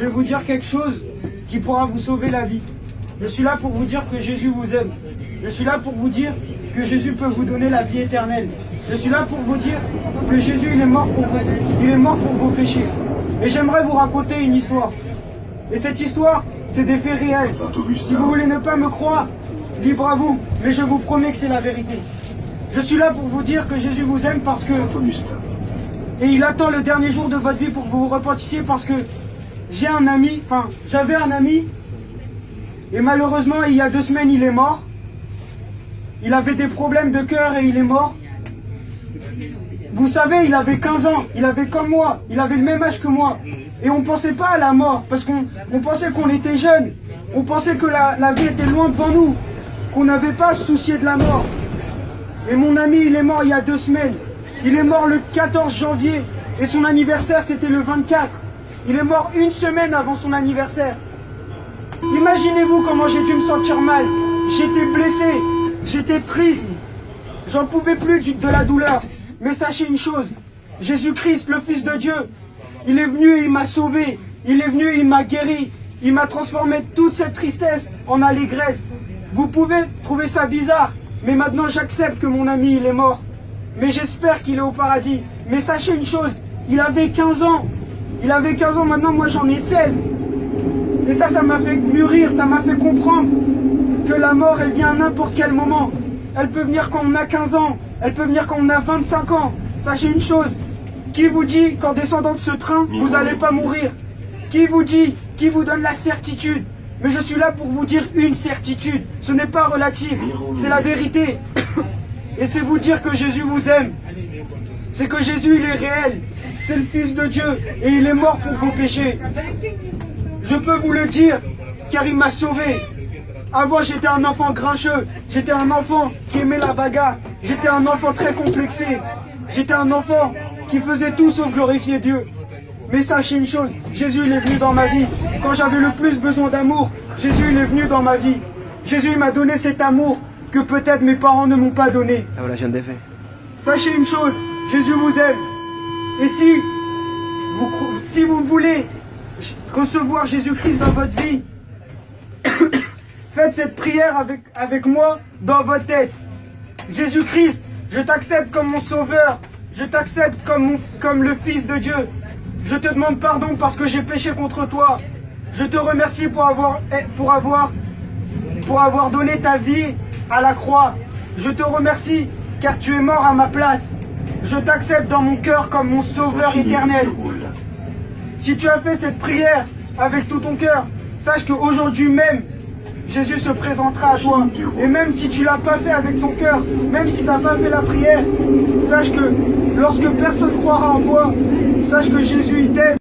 vais vous dire quelque chose qui pourra vous sauver la vie. Je suis là pour vous dire que Jésus vous aime. Je suis là pour vous dire que Jésus peut vous donner la vie éternelle. Je suis là pour vous dire que Jésus, il est mort pour vous. Il est mort pour vos péchés. Et j'aimerais vous raconter une histoire. Et cette histoire, c'est des faits réels. Si vous voulez ne pas me croire, libre à vous. Mais je vous promets que c'est la vérité. Je suis là pour vous dire que Jésus vous aime parce que... Et il attend le dernier jour de votre vie pour que vous vous repentissiez parce que j'avais un ami, et malheureusement, il y a 2 semaines, il est mort. Il avait des problèmes de cœur et il est mort. Vous savez, il avait 15 ans, il avait comme moi, il avait le même âge que moi. Et on ne pensait pas à la mort, parce qu'on pensait qu'on était jeunes. On pensait que la vie était loin devant nous, qu'on n'avait pas à se soucier de la mort. Et mon ami, il est mort il y a 2 semaines. Il est mort le 14 janvier, et son anniversaire, c'était le 24. Il est mort 1 semaine avant son anniversaire. Imaginez-vous comment j'ai dû me sentir mal. J'étais blessé, j'étais triste. J'en pouvais plus de la douleur. Mais sachez une chose, Jésus-Christ, le Fils de Dieu, il est venu et il m'a sauvé. Il est venu et il m'a guéri. Il m'a transformé toute cette tristesse en allégresse. Vous pouvez trouver ça bizarre, mais maintenant j'accepte que mon ami, il est mort. Mais j'espère qu'il est au paradis. Mais sachez une chose, il avait 15 ans. Il avait 15 ans, maintenant moi j'en ai 16. Et ça m'a fait mûrir, ça m'a fait comprendre que la mort, elle vient à n'importe quel moment. Elle peut venir quand on a 15 ans, elle peut venir quand on a 25 ans. Sachez une chose, qui vous dit qu'en descendant de ce train, vous n'allez pas mourir? Qui vous dit, qui vous donne la certitude? Mais je suis là pour vous dire une certitude, ce n'est pas relatif, c'est la vérité. Et c'est vous dire que Jésus vous aime. C'est que Jésus, il est réel. C'est le Fils de Dieu et il est mort pour vos péchés. Je peux vous le dire, car il m'a sauvé. Avant, j'étais un enfant grincheux. J'étais un enfant qui aimait la bagarre. J'étais un enfant très complexé. J'étais un enfant qui faisait tout sauf glorifier Dieu. Mais sachez une chose, Jésus, il est venu dans ma vie. Quand j'avais le plus besoin d'amour, Jésus, il est venu dans ma vie. Jésus, il m'a donné cet amour que peut-être mes parents ne m'ont pas donné. Ah voilà, je viens de défaire. Sachez une chose, Jésus vous aime. Et si vous voulez recevoir Jésus-Christ dans votre vie, faites cette prière avec moi dans votre tête. Jésus-Christ, je t'accepte comme mon sauveur. Je t'accepte comme le Fils de Dieu. Je te demande pardon parce que j'ai péché contre toi. Je te remercie pour avoir donné ta vie à la croix. Je te remercie car tu es mort à ma place. Je t'accepte dans mon cœur comme mon sauveur éternel. Si tu as fait cette prière avec tout ton cœur, sache qu'aujourd'hui même, Jésus se présentera à toi. Et même si tu ne l'as pas fait avec ton cœur, même si tu n'as pas fait la prière, sache que lorsque personne croira en toi, sache que Jésus il t'aime.